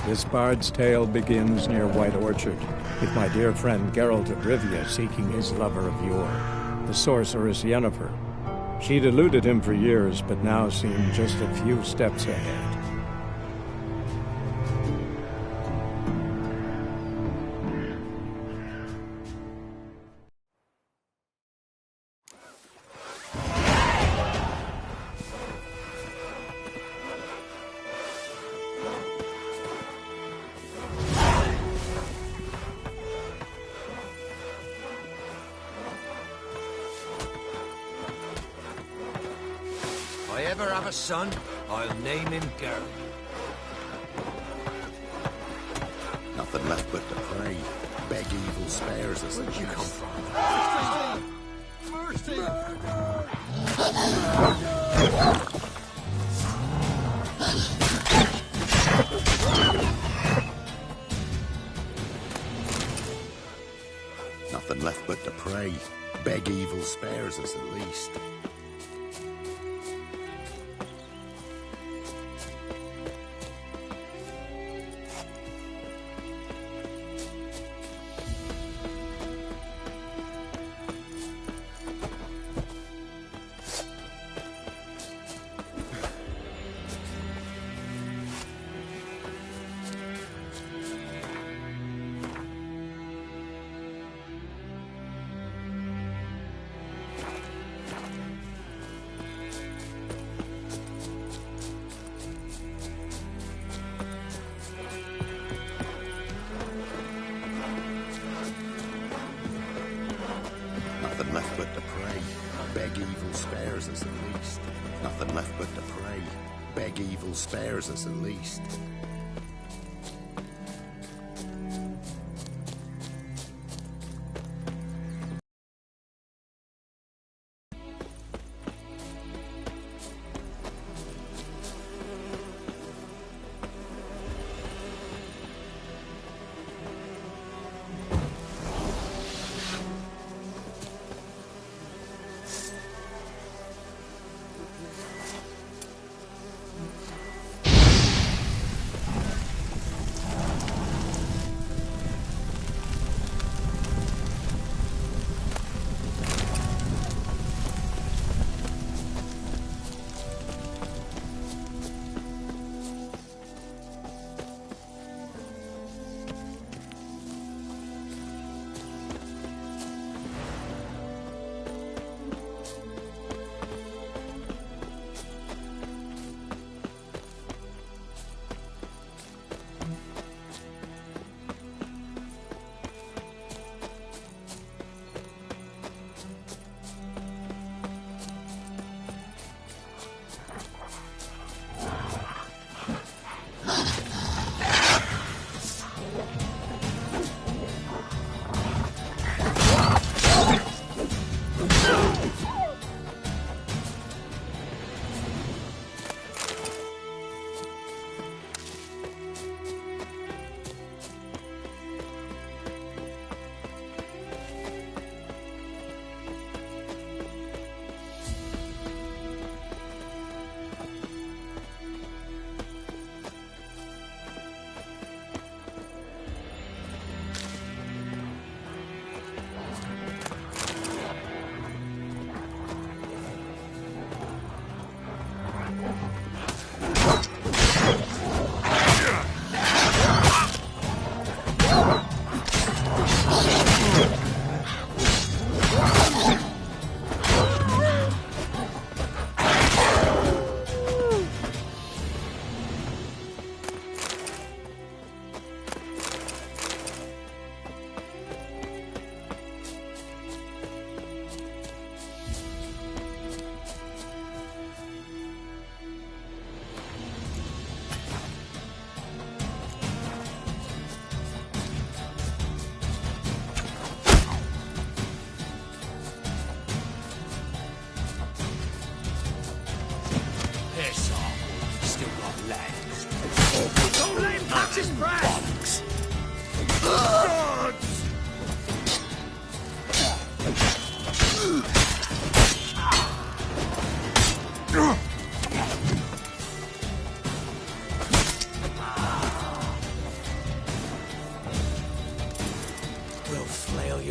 This bard's tale begins near White Orchard, with my dear friend Geralt of Rivia seeking his lover of yore, the sorceress Yennefer. She'd eluded him for years, but now seemed just a few steps ahead. If I ever have a son, I'll name him Geralt. Nothing left but to pray. Beg evil spares us. Where'd you come from? Mercy! Nothing left but to pray. Beg evil spares us at least. Nothing left but to pray. Beg evil spares us at least. Nothing left but to pray. Beg evil spares us at least.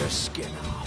your skin off.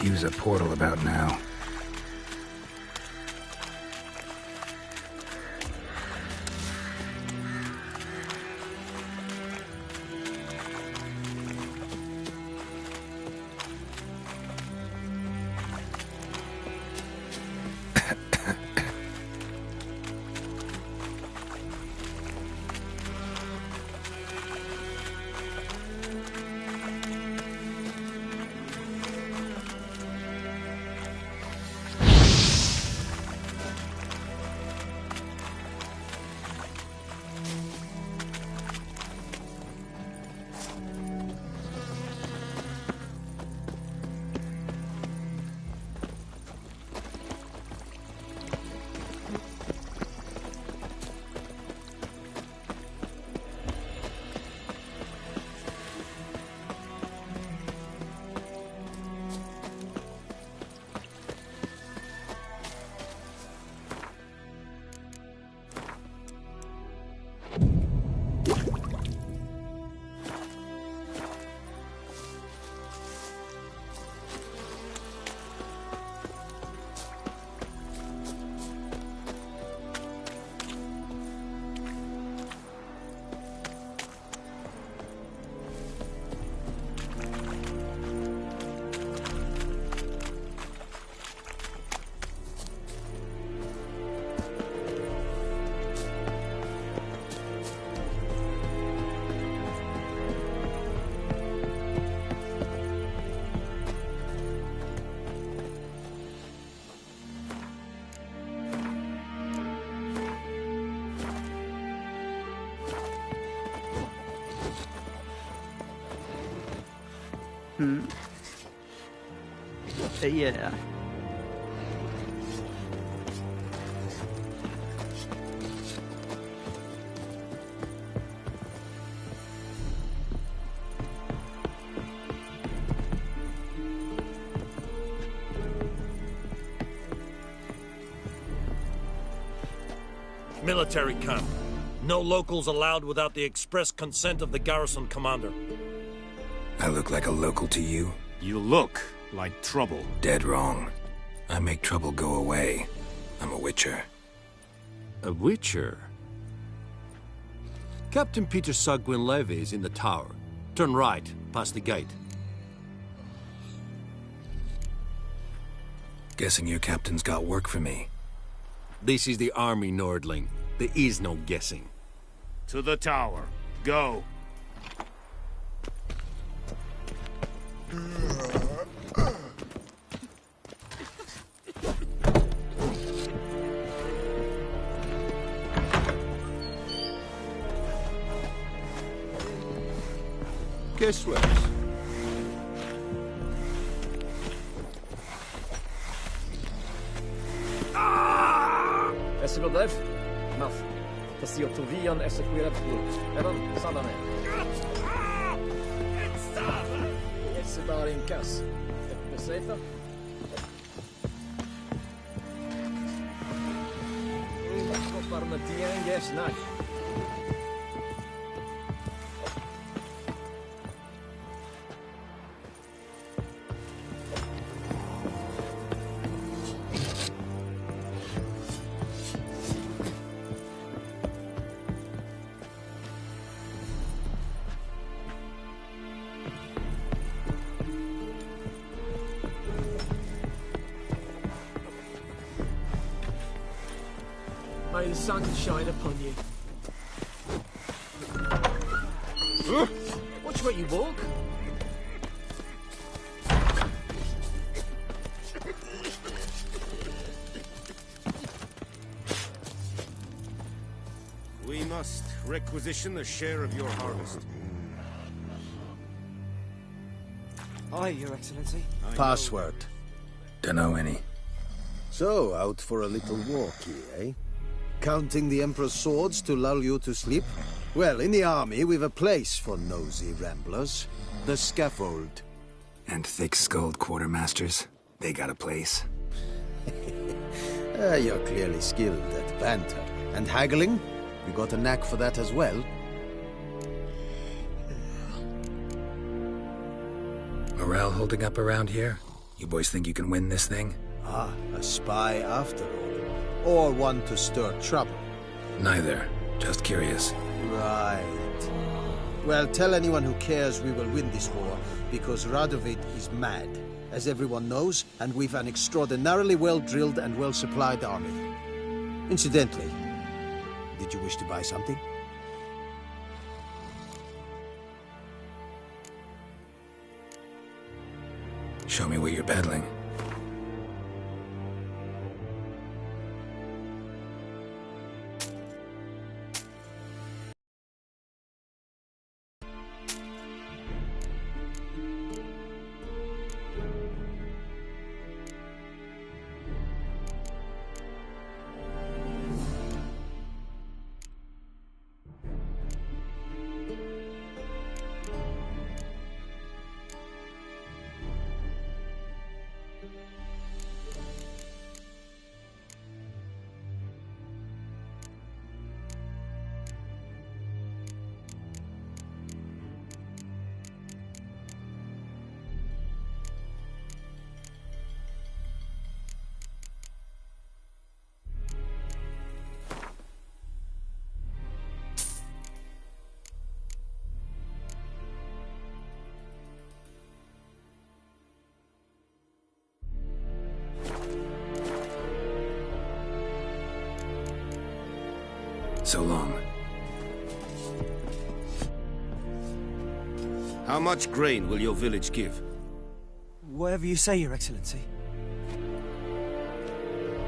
use a portal about now. Yeah. Military camp. No locals allowed without the express consent of the garrison commander. I look like a local to you? You look like trouble. Dead wrong. I make trouble go away. I'm a witcher. A witcher? Captain Peter Sagwin Levy is in the tower. Turn right, past the gate. Guessing your captain's got work for me. This is the army, Nordling. There is no guessing. To the tower. Go. Guess what? Esse Godev, Maf, Tasiotovian Esequirablu, Evan Sadane. Esse Barinkas, Beseta. Parnatien, yes, nice. May the sun shine upon you. Watch where you walk. We must requisition a share of your harvest. Aye, Your Excellency. Password. Dunno any. So, out for a little walkie, eh? Counting the Emperor's swords to lull you to sleep? Well, in the army, we've a place for nosy ramblers. The scaffold. And thick-skulled quartermasters. They got a place. You're clearly skilled at banter. And haggling? You got a knack for that as well? Morale holding up around here? You boys think you can win this thing? Ah, a spy after all. Or one to stir trouble. Neither. Just curious. Right. Well, tell anyone who cares we will win this war, because Radovid is mad, as everyone knows, and we've an extraordinarily well-drilled and well-supplied army. Incidentally, did you wish to buy something? Show me what you're peddling. So long. How much grain will your village give? Whatever you say, Your Excellency.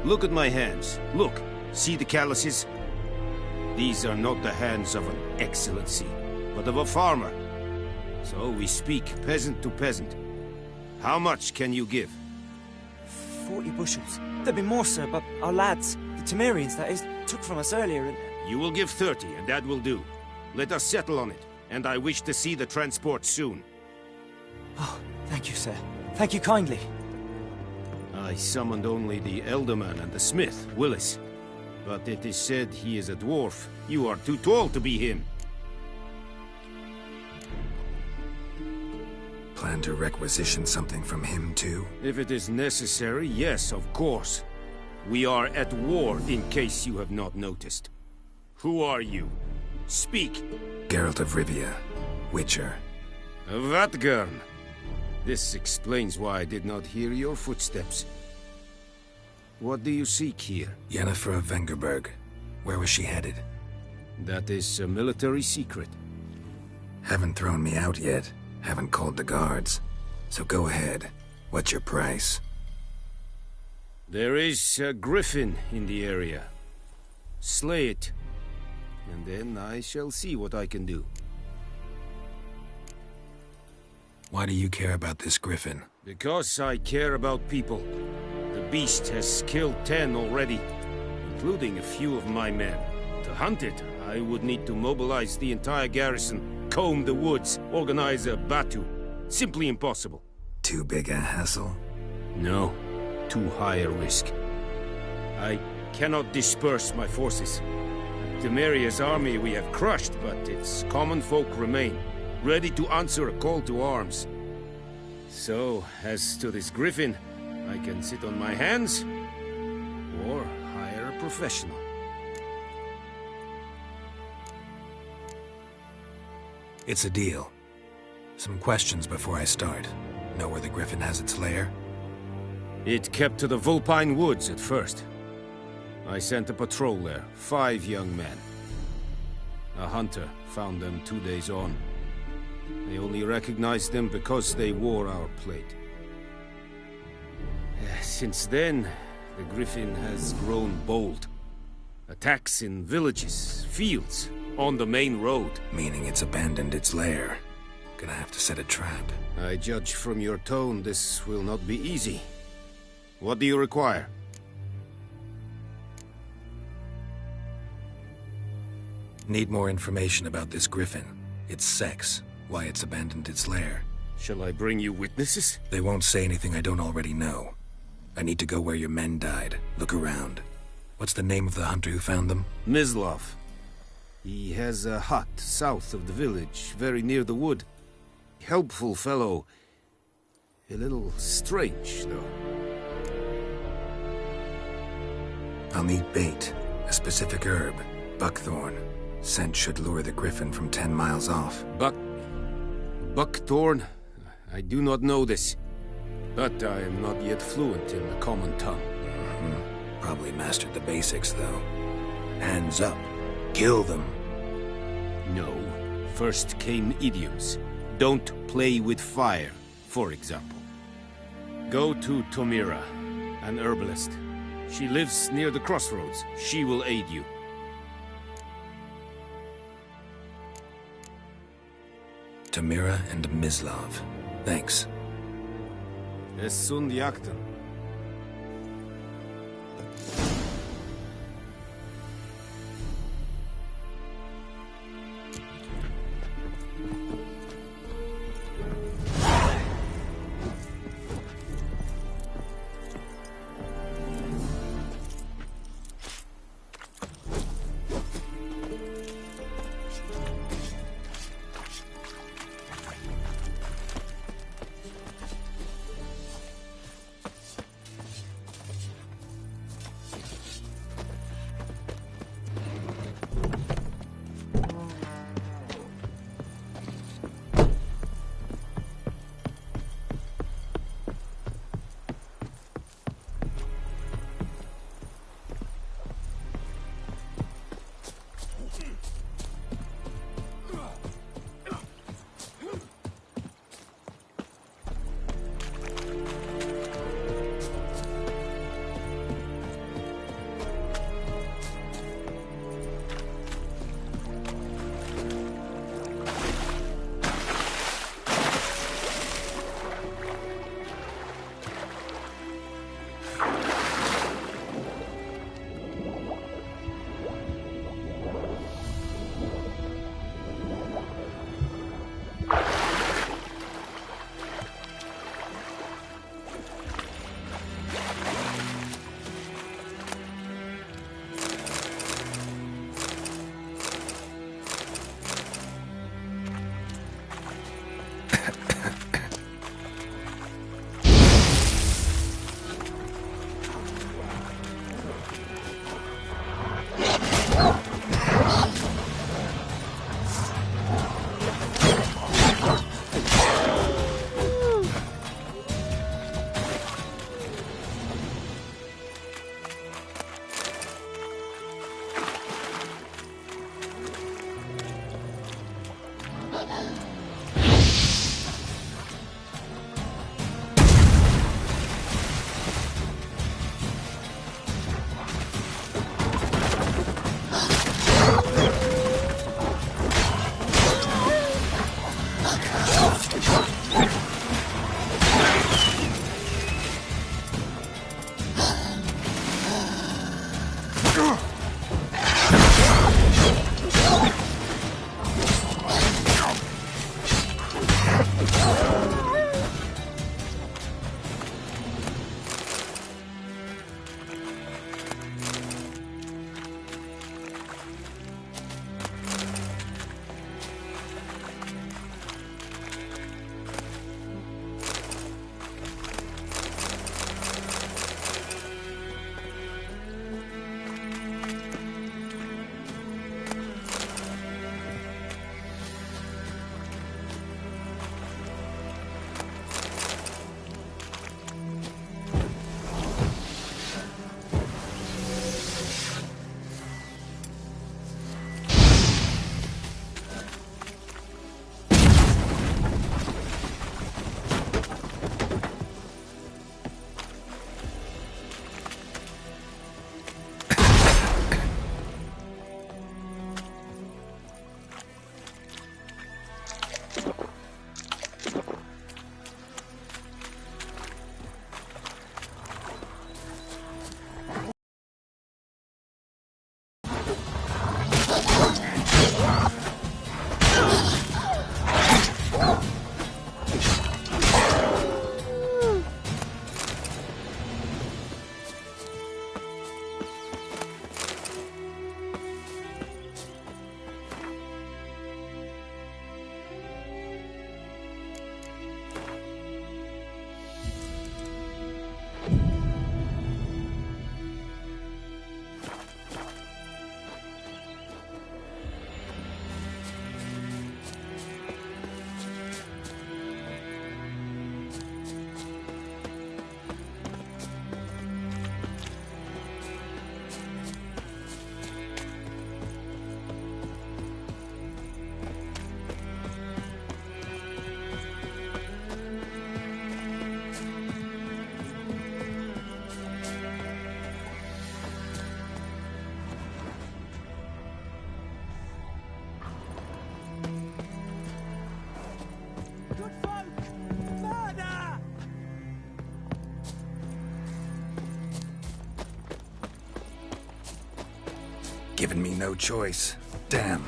Look at my hands. Look. See the calluses? These are not the hands of an excellency, but of a farmer. So we speak peasant to peasant. How much can you give? 40 bushels. There'd be more, sir, but our lads, the Temerians, that is, took from us earlier and... You will give 30, and that will do. Let us settle on it, and I wish to see the transport soon. Oh, thank you, sir. Thank you kindly. I summoned only the Elderman and the smith, Willis. But it is said he is a dwarf. You are too tall to be him. Plan to requisition something from him, too? If it is necessary, yes, of course. We are at war, in case you have not noticed. Who are you? Speak! Geralt of Rivia, Witcher. Vatt'ghern! This explains why I did not hear your footsteps. What do you seek here? Yennefer of Vengerberg. Where was she headed? That is a military secret. Haven't thrown me out yet. Haven't called the guards. So go ahead. What's your price? There is a griffin in the area. Slay it. And then I shall see what I can do. Why do you care about this griffin? Because I care about people. The beast has killed 10 already, including a few of my men. To hunt it, I would need to mobilize the entire garrison, comb the woods, organize a battue. Simply impossible. Too big a hassle? No, too high a risk. I cannot disperse my forces. Temeria's army we have crushed, but its common folk remain, ready to answer a call to arms. So, as to this griffin, I can sit on my hands, or hire a professional. It's a deal. Some questions before I start. Know where the griffin has its lair? It kept to the Vulpine Woods at first. I sent a patrol there, 5 young men. A hunter found them 2 days on. They only recognized them because they wore our plate. Since then, the griffin has grown bold. Attacks in villages, fields, on the main road. Meaning it's abandoned its lair. Gonna have to set a trap. I judge from your tone this will not be easy. What do you require? Need more information about this griffin. Its sex, why it's abandoned its lair. Shall I bring you witnesses? They won't say anything I don't already know. I need to go where your men died. Look around. What's the name of the hunter who found them? Mislav. He has a hut south of the village, very near the wood. Helpful fellow. A little strange, though. I'll need bait, a specific herb, buckthorn. Scent should lure the griffin from 10 miles off. Buckthorn? I do not know this. But I am not yet fluent in the common tongue. Probably mastered the basics, though. Hands up. Kill them. No. First came idioms. Don't play with fire, for example. Go to Tomira, an herbalist. She lives near the crossroads. She will aid you. Tomira and Mislav. Thanks. Es sunt jakten. given me no choice. Damn.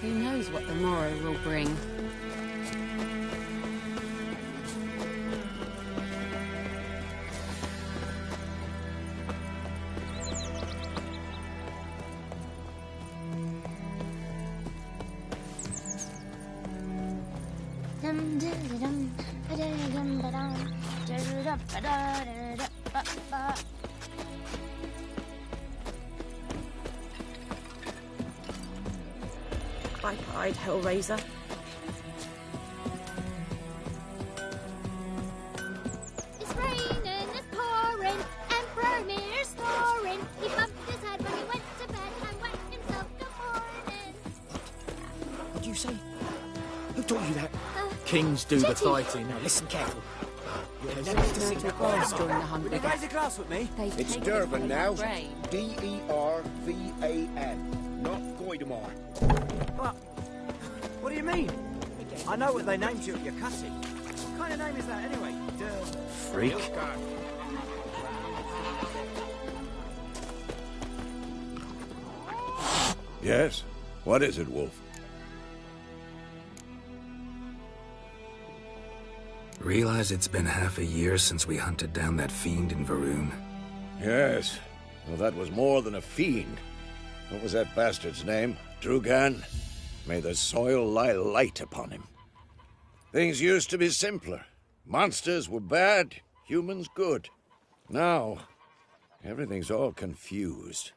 Who knows what the morrow will bring? Pied Hellraiser. It's raining, it's pouring, Emperor Mir's snoring. He bumped his head when he went to bed and whacked himself good morning. What'd you say? Who taught you that? Kings do the fighting. Now listen careful. During the hunt. Would you raise a glass with me? It's Durban now. D-E-R-V-A-N, not Goidemar. What do you mean? I know what they named you at your cutting. What kind of name is that anyway? Freak. Yes? What is it, Wolf? Realize it's been half a year since we hunted down that fiend in Varun? Yes. Well, that was more than a fiend. What was that bastard's name? Drugan? May the soil lie light upon him. Things used to be simpler. Monsters were bad, humans good. Now, everything's all confused.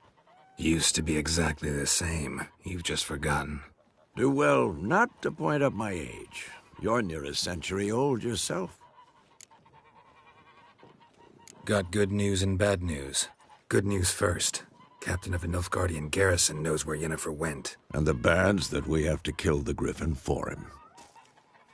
Used to be exactly the same. You've just forgotten. Do well not to point up my age. You're near a century old yourself. Got good news and bad news. Good news first. Captain of a Nilfgaardian garrison knows where Yennefer went. And the bad's that we have to kill the Griffin for him.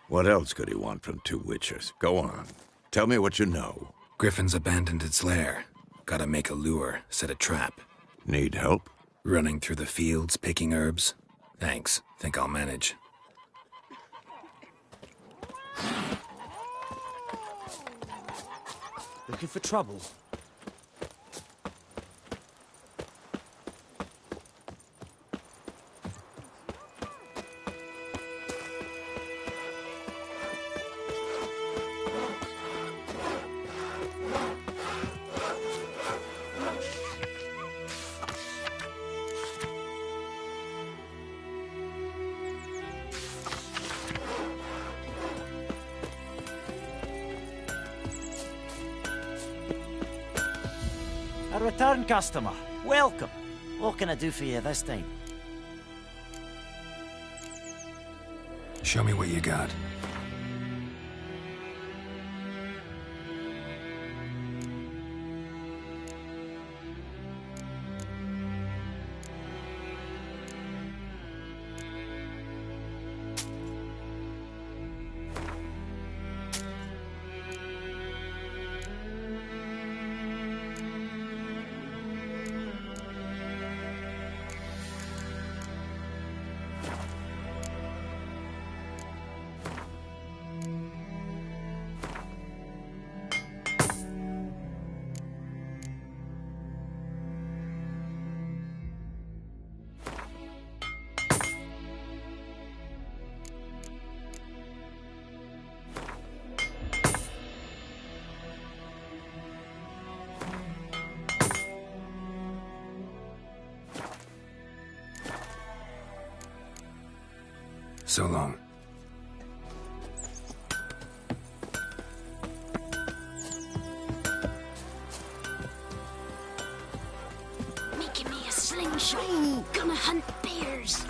What else could he want from two witchers? Go on. Tell me what you know. Griffin's abandoned its lair. Gotta make a lure, set a trap. Need help? Running through the fields, picking herbs. Thanks. Think I'll manage. Looking for trouble? A return customer. Welcome. What can I do for you this time? Show me what you got. So long. Making me a slingshot. Gonna hunt bears.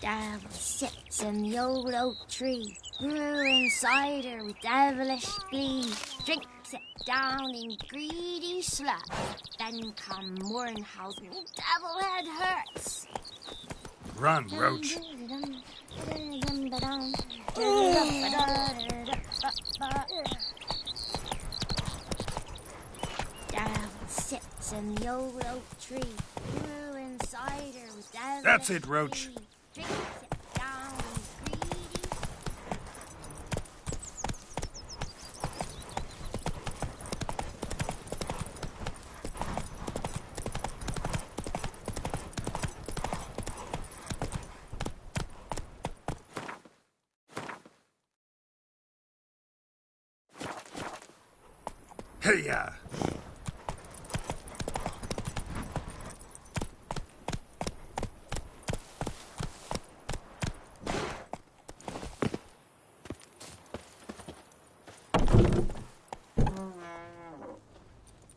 Devil sits in the old oak tree, brewing cider with devilish glee. Drinks it down in greedy sluts. Then come morn, how's me devil head hurts. Run, Roach. Devil sits in the old oak tree, brewing cider with devilish That's it, Roach. glee. Drinks it down in greedy. Hey-ya!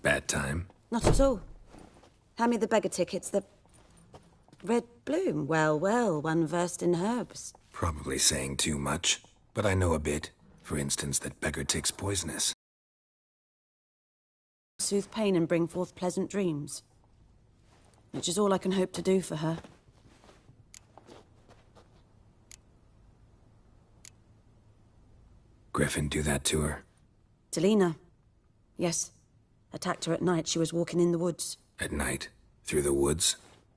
Bad time? Not at all. Hand me the beggar tickets, the... Red bloom. Well, well, one versed in herbs. Probably saying too much, but I know a bit. For instance, that beggar tick's poisonous. Soothe pain and bring forth pleasant dreams. Which is all I can hope to do for her. Griffin do that to her? To Lena. Yes. Attacked her at night. She was walking in the woods. At night? Through the woods?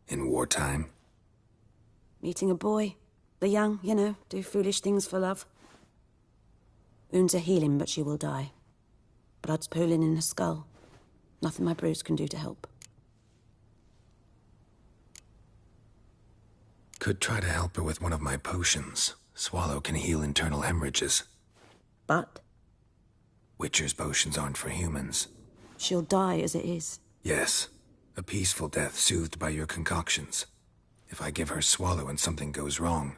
In wartime? Meeting a boy. The young, you know, do foolish things for love. Wounds are healing, but she will die. Blood's pooling in her skull. Nothing my brews can do to help. Could try to help her with one of my potions. Swallow can heal internal hemorrhages. But? Witcher's potions aren't for humans. She'll die as it is. Yes. A peaceful death soothed by your concoctions. If I give her Swallow and something goes wrong,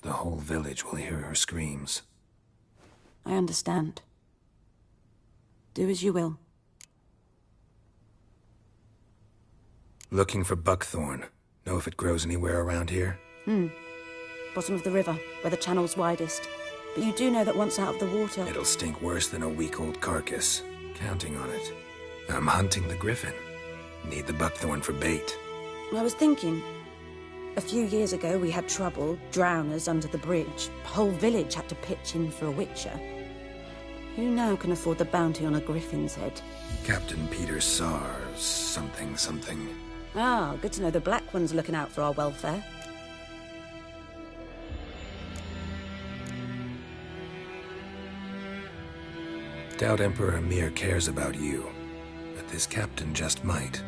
the whole village will hear her screams. I understand. Do as you will. Looking for buckthorn. Know if it grows anywhere around here? Bottom of the river, where the channel's widest. But you do know that once out of the water... It'll stink worse than a week-old carcass. Counting on it. I'm hunting the griffin. Need the buckthorn for bait. I was thinking... A few years ago, we had trouble, drowners under the bridge. The whole village had to pitch in for a witcher. Who now can afford the bounty on a griffin's head? Captain Peter Sars, something. Ah, good to know the Black One's looking out for our welfare. Doubt Emperor Emhyr cares about you, but this captain just might.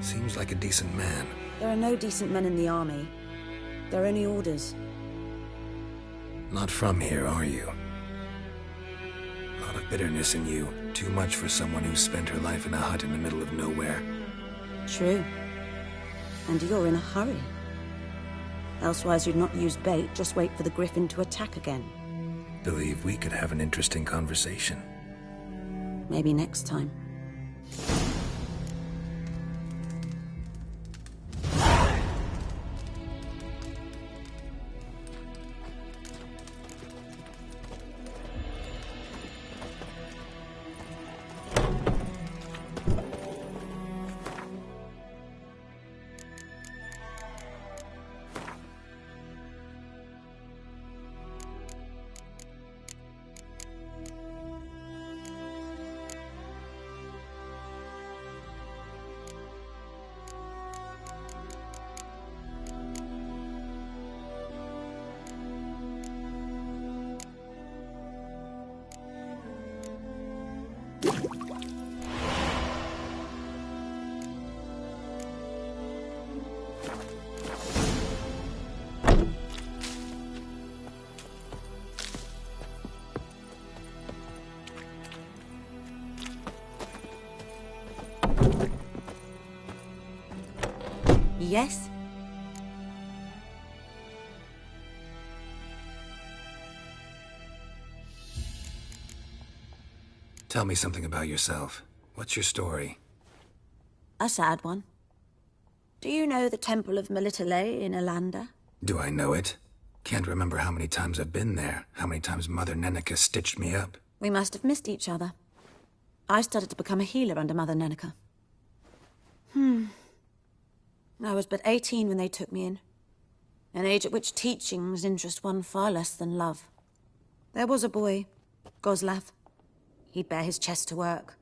Seems like a decent man. There are no decent men in the army. They're only orders. Not from here, are you? A lot of bitterness in you. Too much for someone who spent her life in a hut in the middle of nowhere. True. And you're in a hurry. Elsewise you'd not use bait, just wait for the griffin to attack again. Believe we could have an interesting conversation. Maybe next time. Yes? Tell me something about yourself. What's your story? A sad one. Do you know the Temple of Melitele in Alanda? Do I know it? Can't remember how many times I've been there, how many times Mother Neneka stitched me up. We must have missed each other. I started to become a healer under Mother Neneka. I was but 18 when they took me in. An age at which teachings interest one far less than love. There was a boy, Goslav. He'd bare his chest to work.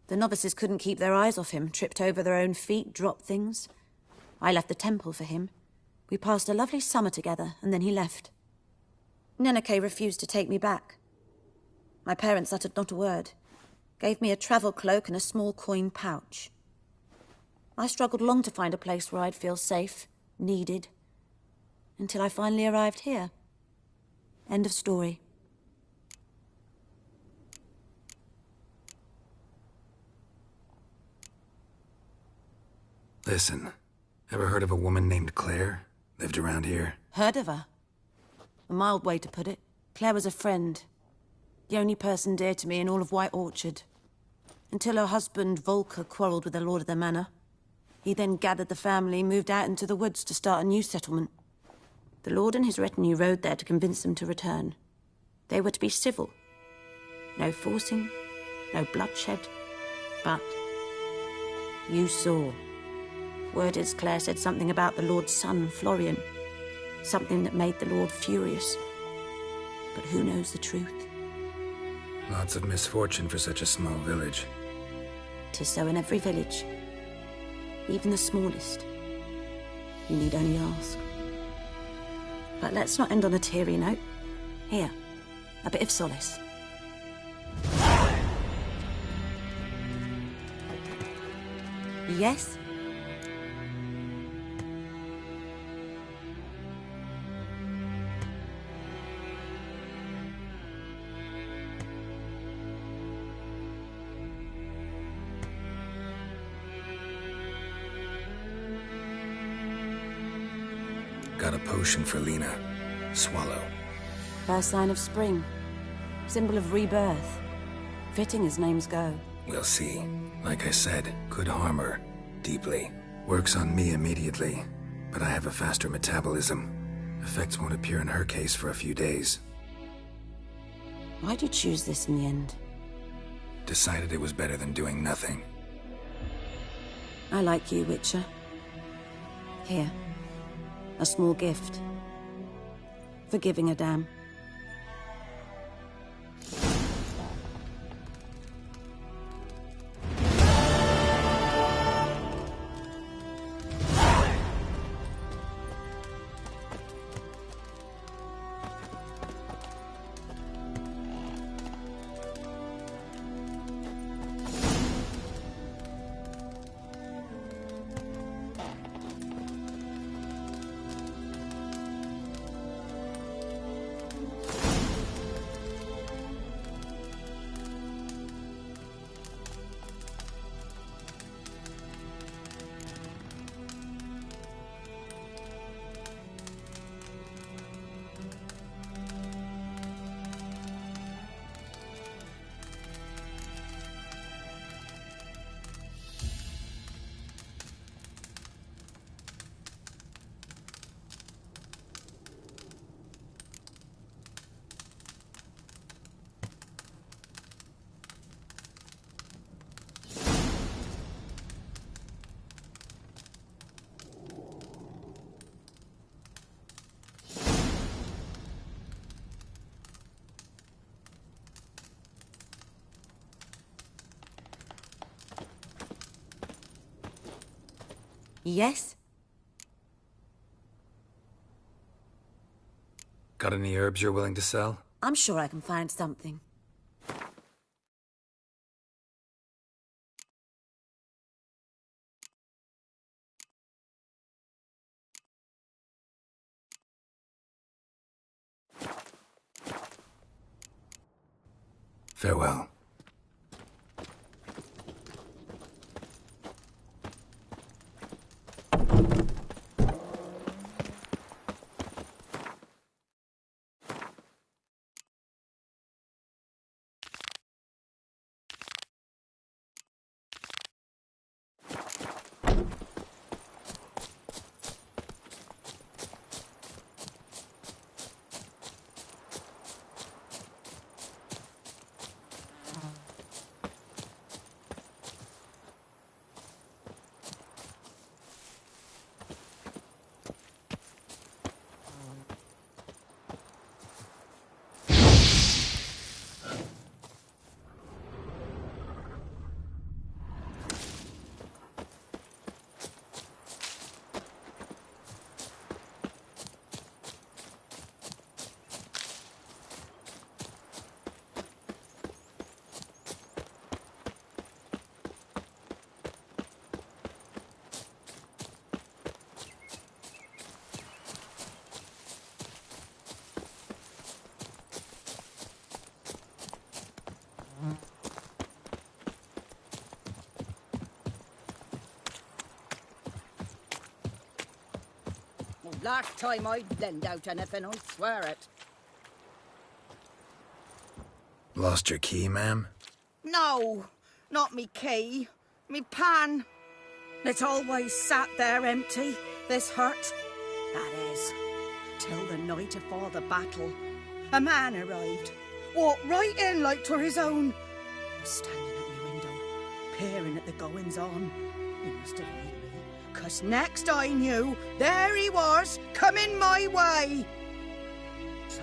The novices couldn't keep their eyes off him, tripped over their own feet, dropped things. I left the temple for him. We passed a lovely summer together, and then he left. Neneke refused to take me back. My parents uttered not a word, gave me a travel cloak and a small coin pouch. I struggled long to find a place where I'd feel safe, needed, until I finally arrived here. End of story. Listen, ever heard of a woman named Claire? Lived around here? Heard of her? A mild way to put it. Claire was a friend. The only person dear to me in all of White Orchard. Until her husband, Volker, quarreled with the lord of the manor. He then gathered the family, moved out into the woods to start a new settlement. The lord and his retinue rode there to convince them to return. They were to be civil. No forcing, no bloodshed. But you saw. Word is Claire said something about the lord's son, Florian. Something that made the lord furious. But who knows the truth? Lots of misfortune for such a small village. 'Tis so in every village. Even the smallest. You need only ask. But let's not end on a teary note. Here, a bit of solace. Yes? Got a potion for Lena. Swallow. First sign of spring. Symbol of rebirth. Fitting as names go. We'll see. Like I said, could harm her. Deeply. Works on me immediately. But I have a faster metabolism. Effects won't appear in her case for a few days. Why'd you choose this in the end? Decided it was better than doing nothing. I like you, Witcher. Here. A small gift. For giving a damn. Yes? Got any herbs you're willing to sell? I'm sure I can find something. Farewell. Last time I'd lend out anything, I swear it. Lost your key, ma'am? No, not me key. Me pan. It's always sat there empty, this hut. That is, till the night afore the battle. A man arrived, walked right in like 'twere his own. Was standing at my window, peering at the goings-on. He must have heard me, 'cause next I knew, there he was, coming my way. So,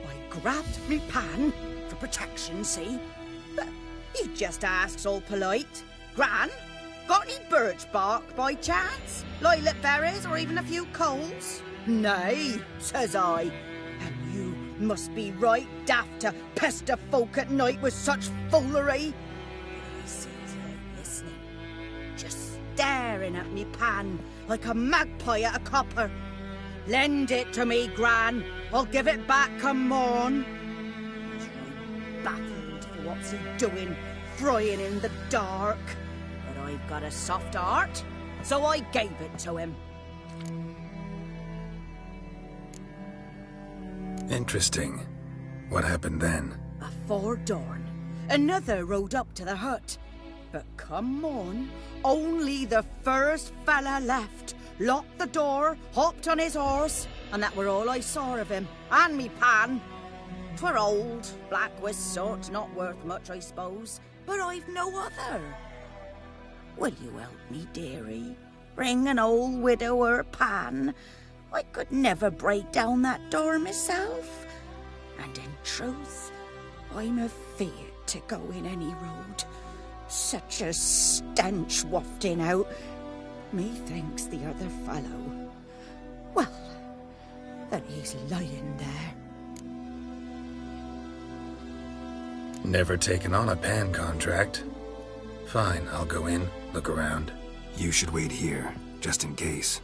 I grabbed me pan, for protection, see? But he just asks all polite, Gran, got any birch bark by chance? Lilac berries or even a few coals? Nay, says I. And you must be right daft to pester folk at night with such foolery. I sees her listening. Just staring at me pan like a magpie at a copper. Lend it to me, Gran. I'll give it back come morn. Baffled for what's he doing, frying in the dark. But I've got a soft heart, so I gave it to him. Interesting. What happened then? Afore dawn, another rode up to the hut. But come on, only the first fella left. Locked the door, hopped on his horse, and that were all I saw of him. And me pan. 'Twere old, black with soot, not worth much, I suppose. But I've no other. Will you help me, dearie? Bring an old widower pan. I could never break down that door myself. And in truth, I'm afeard to go in any road. Such a stench wafting out. Methinks the other fellow. Well, that he's lying there. Never taken on a pan contract. Fine, I'll go in, look around. You should wait here, just in case.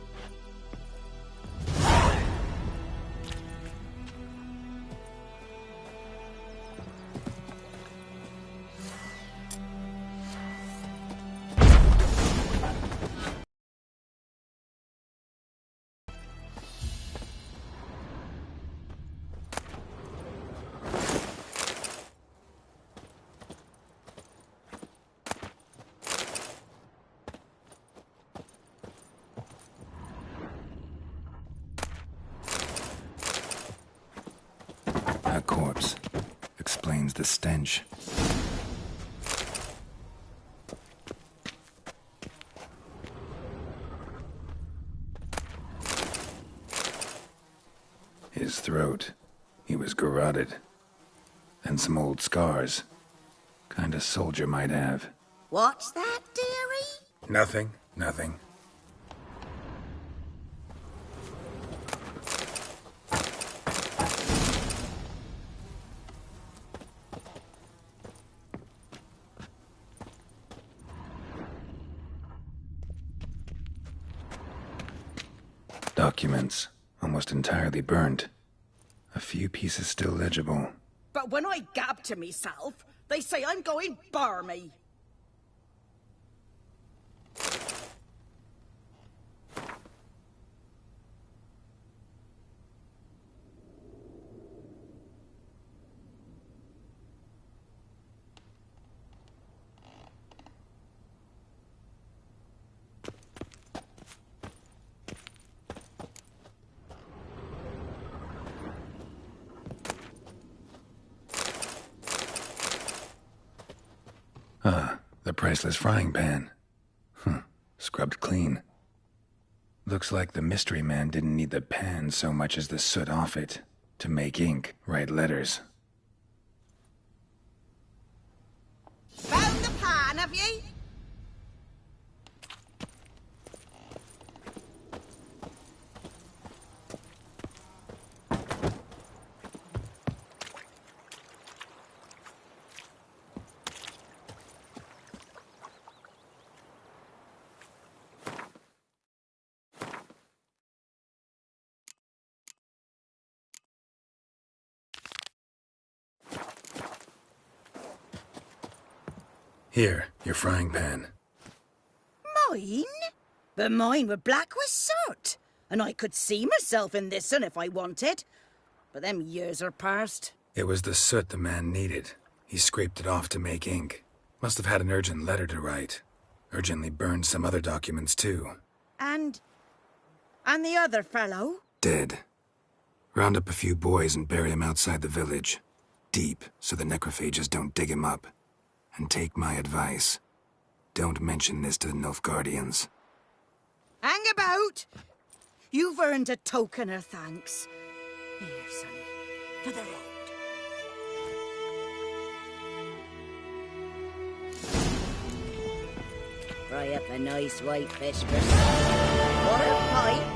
A corpse. Explains the stench. His throat. He was garroted. And some old scars. Kind of soldier might have. What's that, dearie? Nothing. Nothing. Documents, almost entirely burnt. A few pieces still legible. But when I gab to myself, they say I'm going barmy. Ah, the priceless frying pan. Scrubbed clean. Looks like the mystery man didn't need the pan so much as the soot off it to make ink, write letters. Found the pan, have ye? Here, your frying pan. Mine? But mine were black with soot. And I could see myself in this one if I wanted. But them years are past. It was the soot the man needed. He scraped it off to make ink. Must have had an urgent letter to write. Urgently burned some other documents too. And the other fellow? Dead. Round up a few boys and bury him outside the village. Deep, so the necrophages don't dig him up. And take my advice. Don't mention this to the Nilfgaardians. Hang about! You've earned a token of thanks. Here, sonny, for the road. Fry up a nice white fish for supper. Or a pie.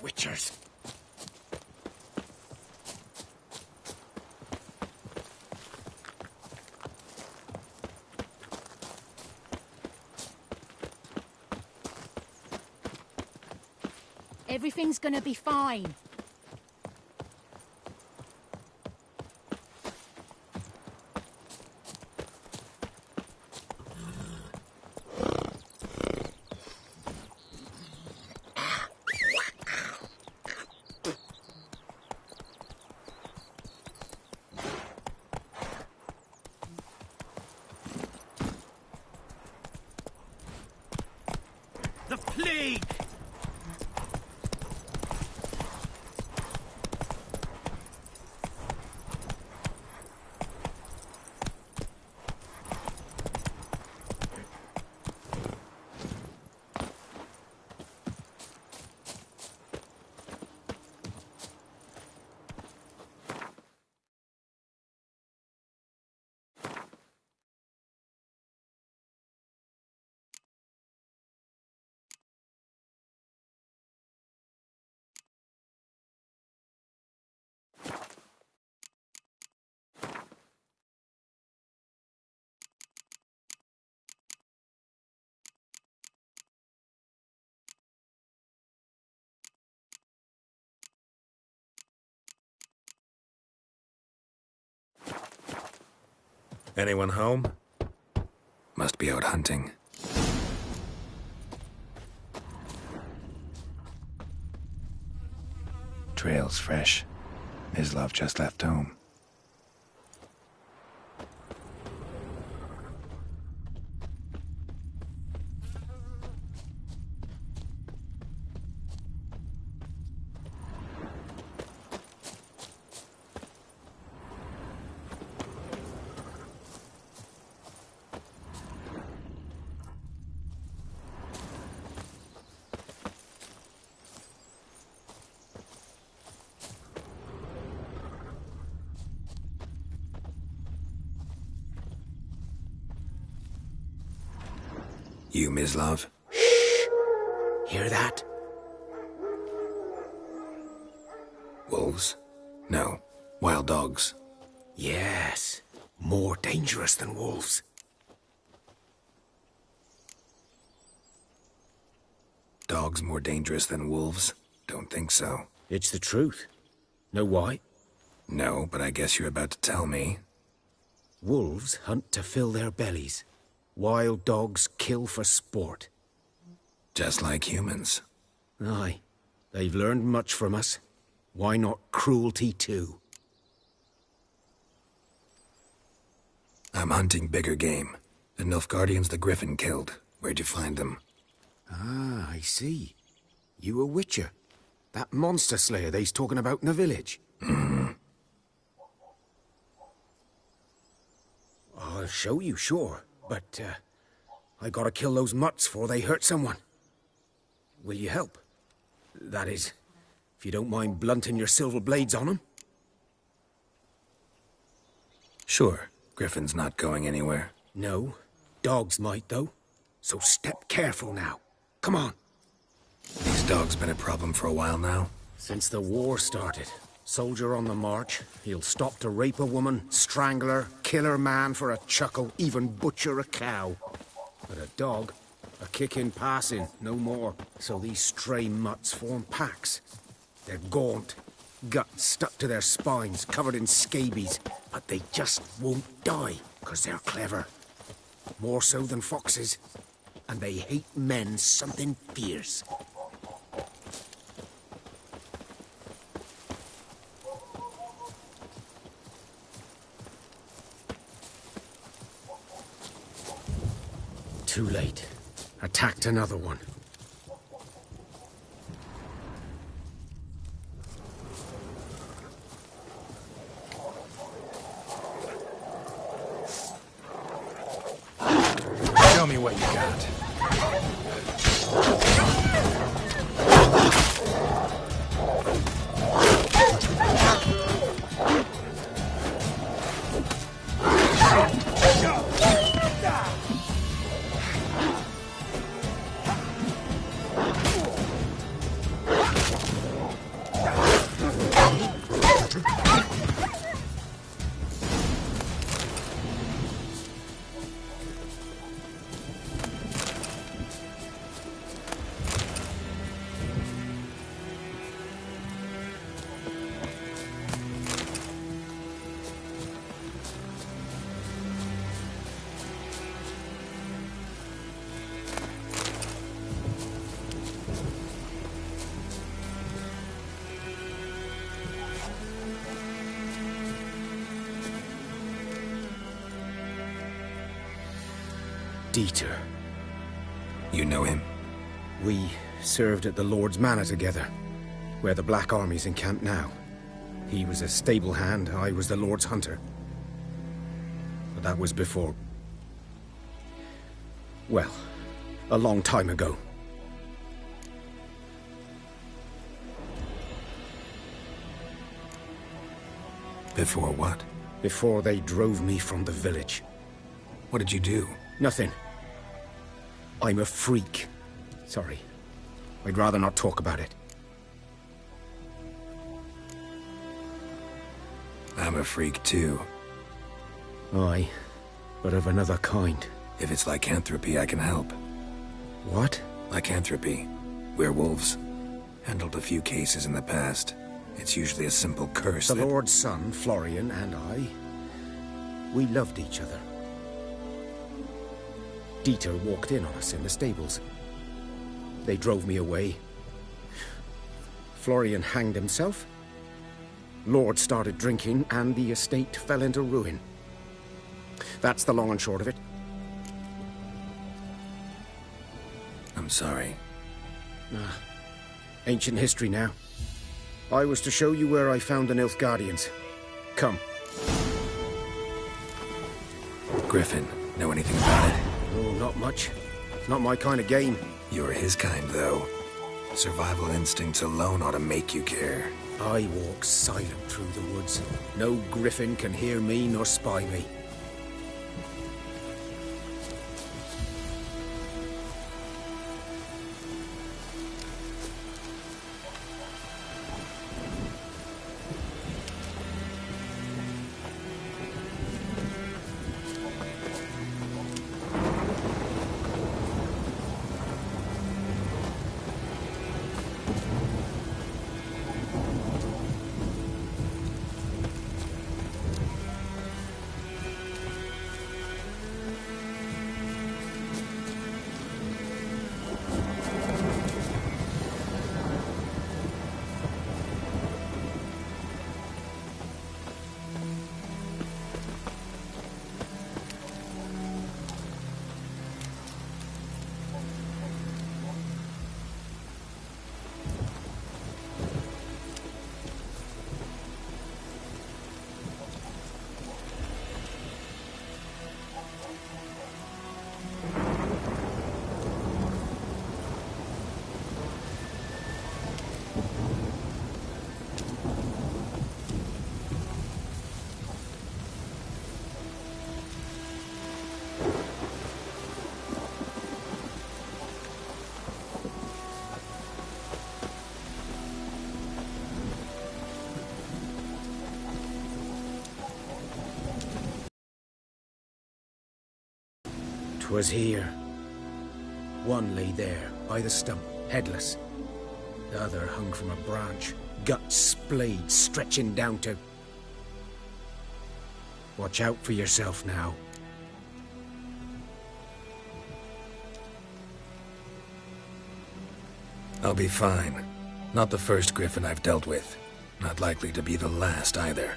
witchers. Everything's gonna be fine. The plague! Anyone home? Must be out hunting. Trail's fresh. Mislav just left home. You, Mislav? Shh! Hear that? Wolves? No. Wild dogs. Yes. More dangerous than wolves. Dogs more dangerous than wolves? Don't think so. It's the truth. Know why? No, but I guess you're about to tell me. Wolves hunt to fill their bellies. Wild dogs kill for sport. Just like humans. Aye. They've learned much from us. Why not cruelty too? I'm hunting bigger game. The Nilfgaardians the Griffin killed. Where'd you find them? Ah, I see. You a witcher. That monster slayer they's talking about in the village. Mm-hmm. I'll show you, sure. But, I gotta kill those mutts before they hurt someone. Will you help? That is, if you don't mind blunting your silver blades on them. Sure. Griffin's not going anywhere. No. Dogs might, though. So step careful now. Come on. These dogs been a problem for a while now? Since the war started. Soldier on the march, he'll stop to rape a woman, strangle her, kill her man for a chuckle, even butcher a cow. But a dog, a kick in passing, no more. So these stray mutts form packs. They're gaunt, guts stuck to their spines, covered in scabies, but they just won't die, 'cause they're clever. More so than foxes. And they hate men something fierce. Too late. Attacked another one. Show me what you got. Dieter. You know him? We served at the Lord's Manor together, where the Black Army's encamped now. He was a stable hand, I was the Lord's hunter. But that was before... well, a long time ago. Before what? Before they drove me from the village. What did you do? Nothing. I'm a freak. Sorry. I'd rather not talk about it. I'm a freak too. Aye, but of another kind. If it's lycanthropy, I can help. What? Lycanthropy. Werewolves. Handled a few cases in the past. It's usually a simple curse The Lord's son, Florian, and I... we loved each other. Dieter walked in on us in the stables. They drove me away. Florian hanged himself. Lord started drinking, and the estate fell into ruin. That's the long and short of it. I'm sorry. Ancient history now. I was to show you where I found the Nilfgaardians. Come. Griffin, know anything about it? Oh, not much. Not my kind of game. You're his kind, though. Survival instincts alone ought to make you care. I walk silent through the woods. No griffin can hear me nor spy me. Was here. One lay there, by the stump, headless. The other hung from a branch, guts splayed, stretching down to... Watch out for yourself now. I'll be fine. Not the first griffin I've dealt with. Not likely to be the last, either.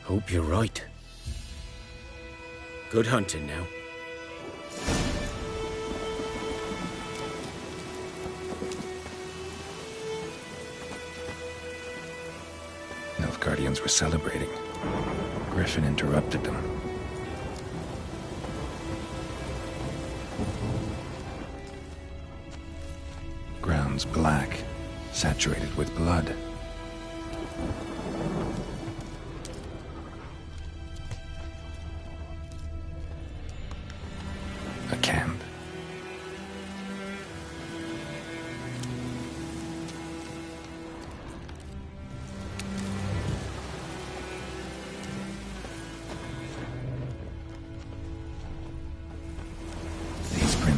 Hope you're right. Good hunting now. Nilfgaardians were celebrating. Griffin interrupted them. Ground's black, saturated with blood. A camp.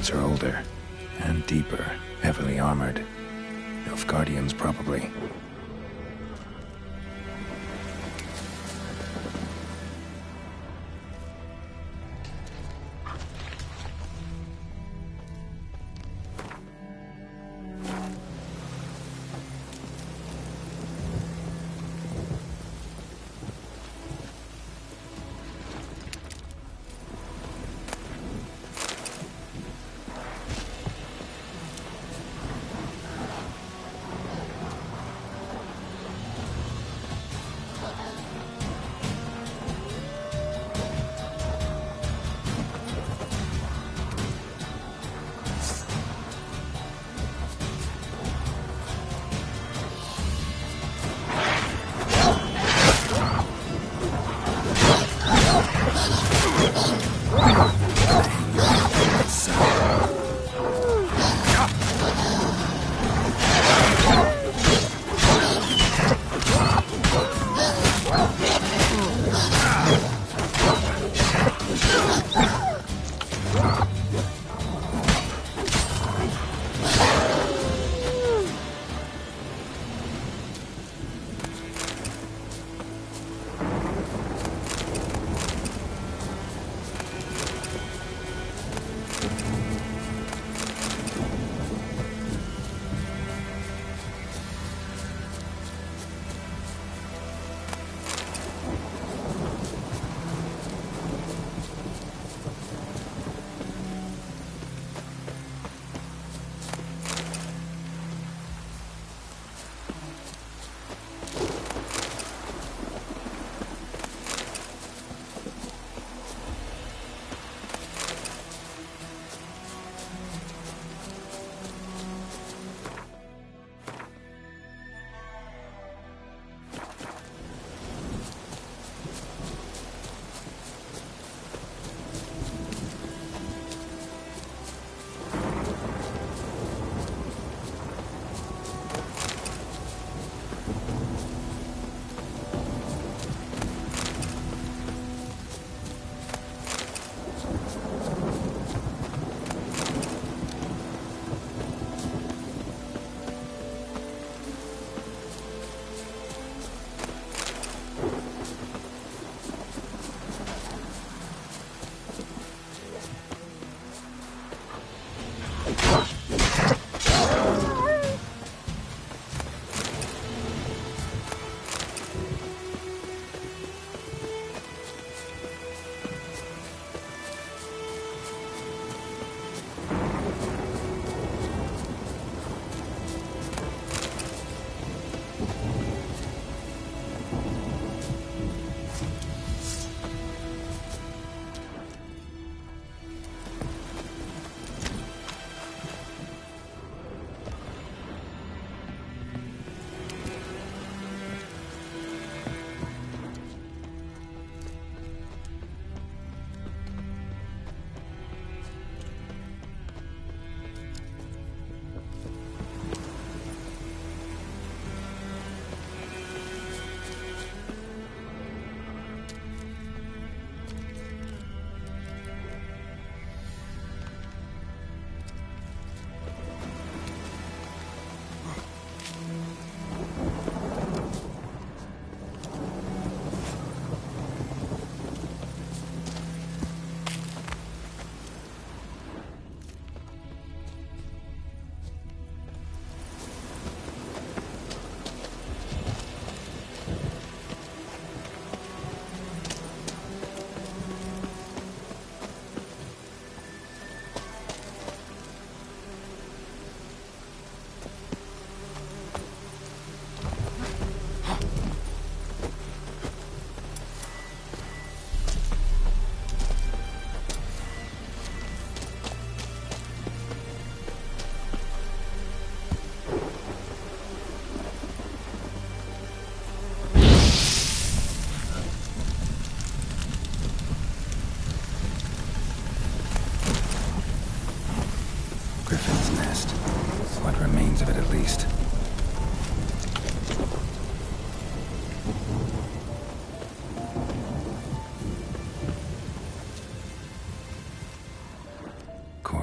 Nilfgaardians are older. And deeper. Heavily armored. Nilfgaardians, probably.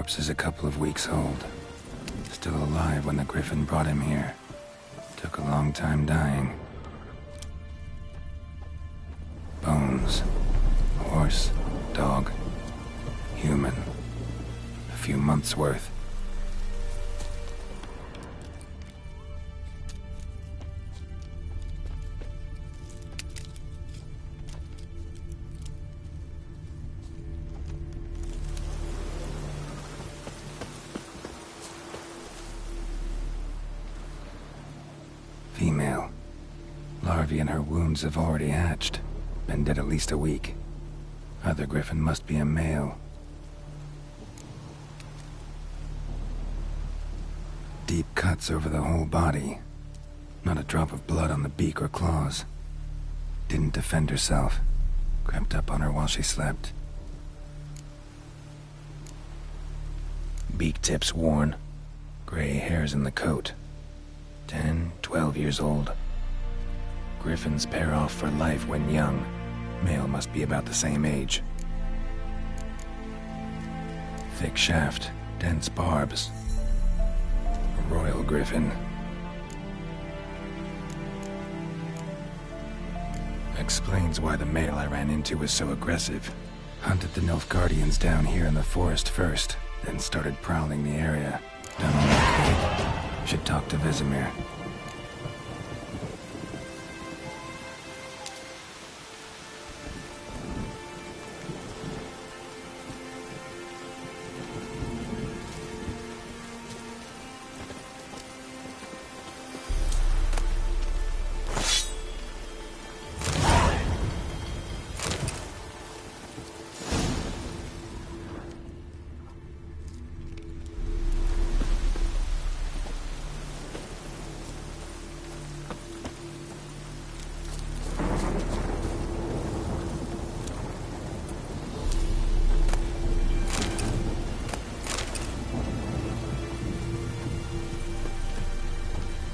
corpse is a couple of weeks old. Still alive when the Griffin brought him here. Took a long time dying. Bones. Horse. Dog. Human. A few months' worth. Female. Larvae in her wounds have already hatched. Been dead at least a week. Other Griffin must be a male. Deep cuts over the whole body. Not a drop of blood on the beak or claws. Didn't defend herself. Crept up on her while she slept. Beak tips worn. Gray hairs in the coat. 10, 12 years old. Griffins pair off for life when young. Male must be about the same age. Thick shaft, dense barbs. A royal griffin. Explains why the male I ran into was so aggressive. Hunted the Nilfgaardians down here in the forest first, then started prowling the area. Done all I could. Should talk to Vesemir.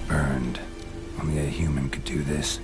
Burned. Only a human could do this.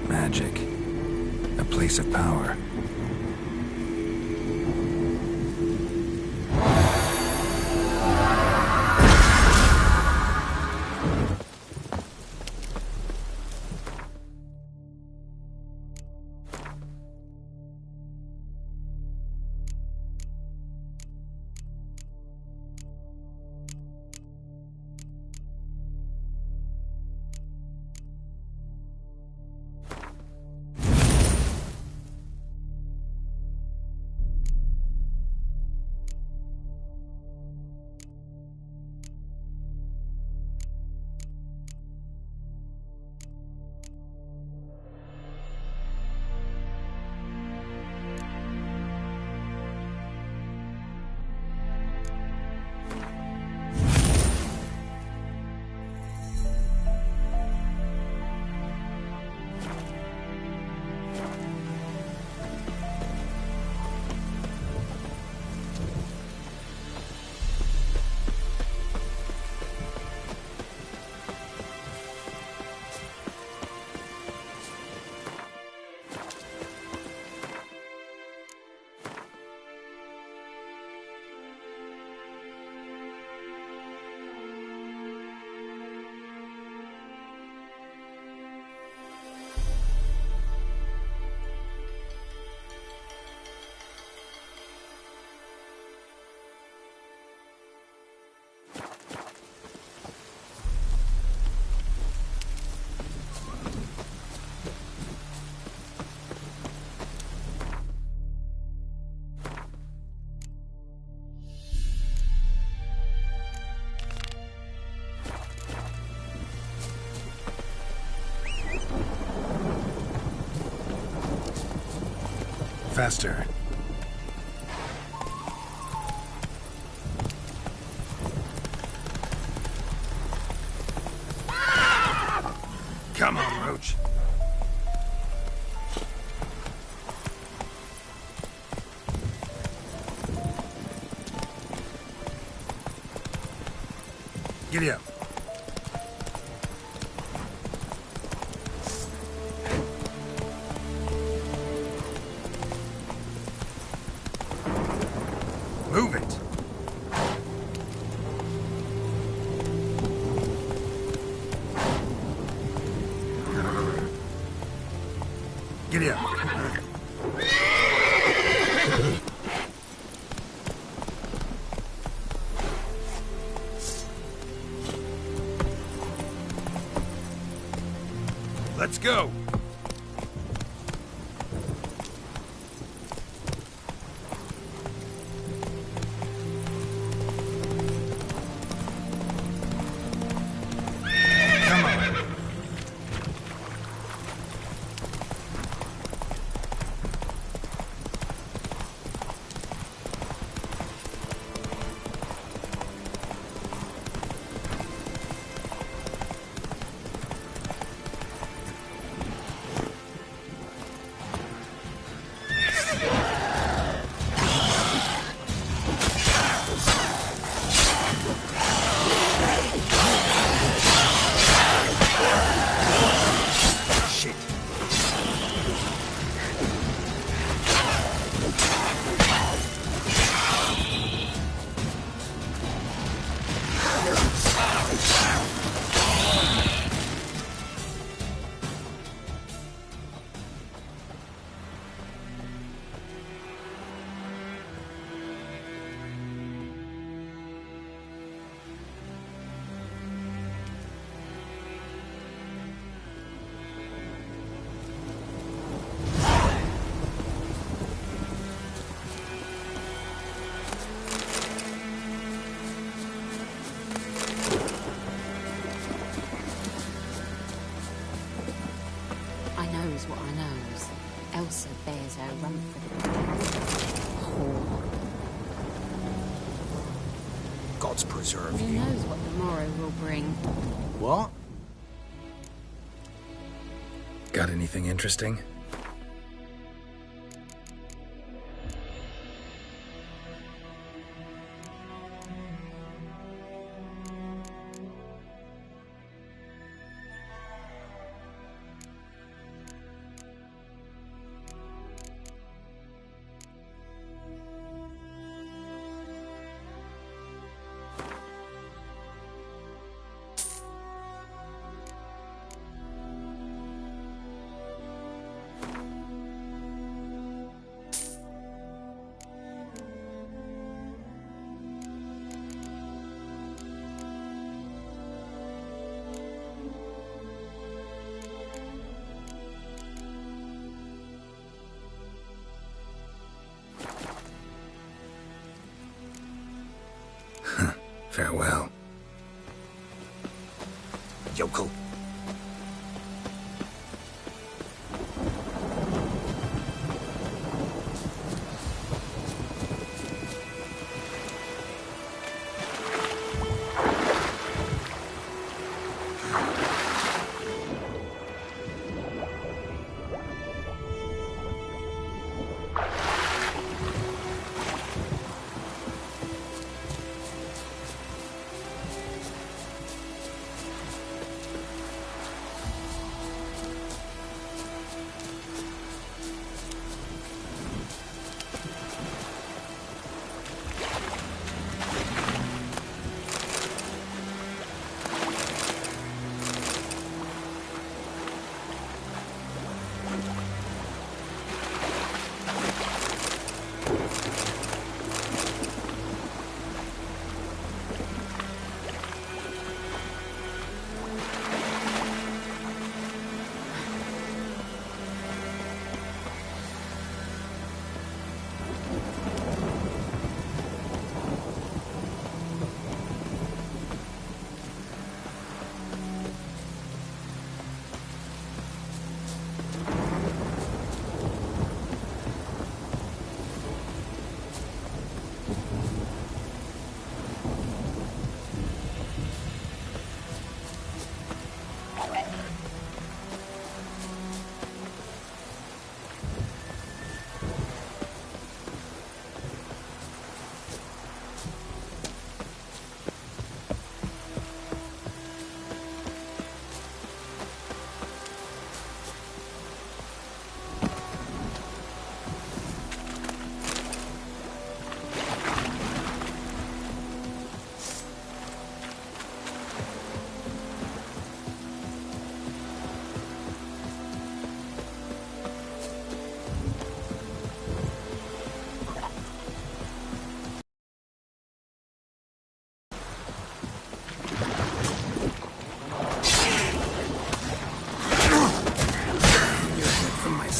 Magic. A place of power. faster. Come on, Roach. Giddy up. Move it. Giddy up. Let's go. Come on. What I knows. Elsa bears her rump for the whore. Gods preserve Who you. knows what the morrow will bring? What? Got anything interesting? Farewell. Yokel.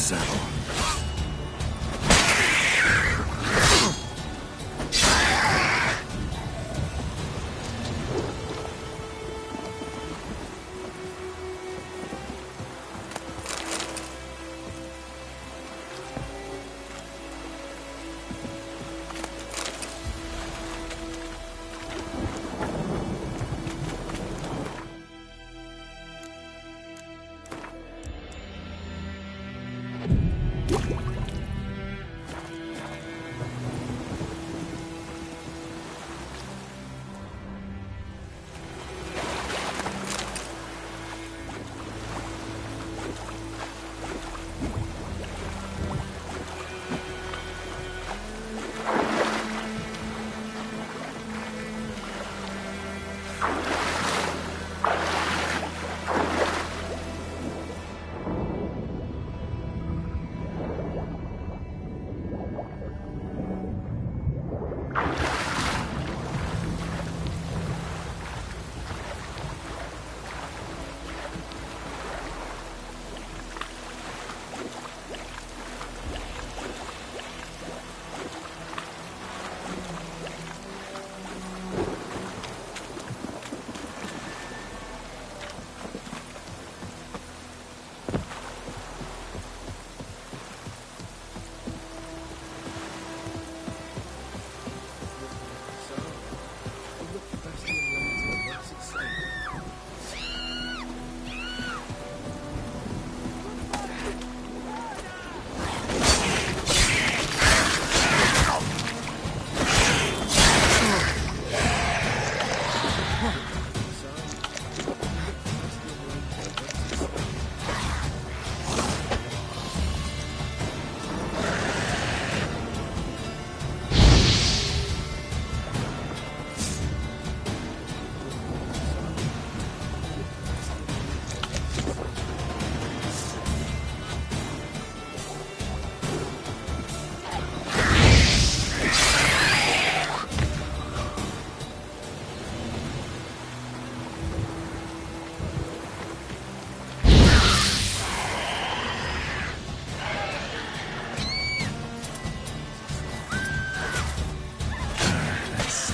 saddle.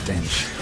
Stench.